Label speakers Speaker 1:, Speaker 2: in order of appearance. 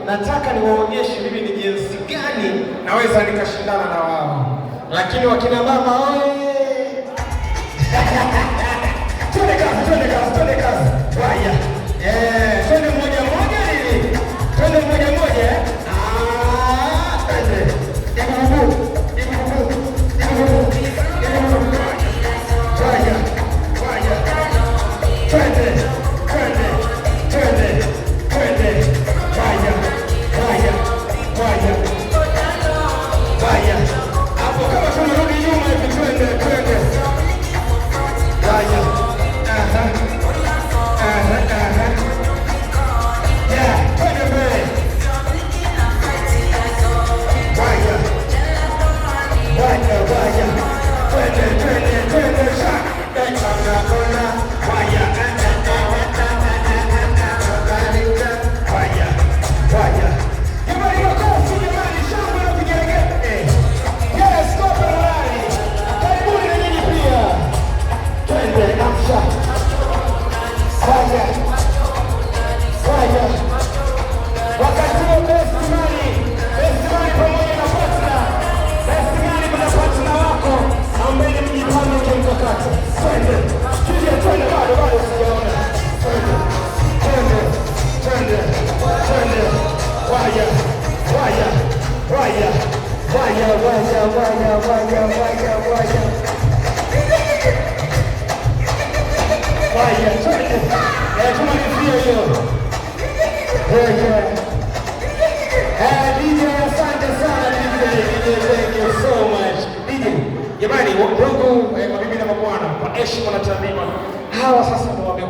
Speaker 1: nataka niwaonyeshe mimi ni jinsi gani naweza nikashindana na wao. Lakini wakina mama oye! Twende kazi, twende kazi, twende kazi. Haya. Twende moja moja hivi. Twende moja moja. Twende. Haya. Haya. Twende. Twende. Twende. Twende. Haya. Haya. Haya. Haya. Hapo kama tunarudi nyuma hivi twende, twende. Haya. Jamani, ndugu mabibi na mabwana, kwa heshima na taadhima, hawa sasa ndio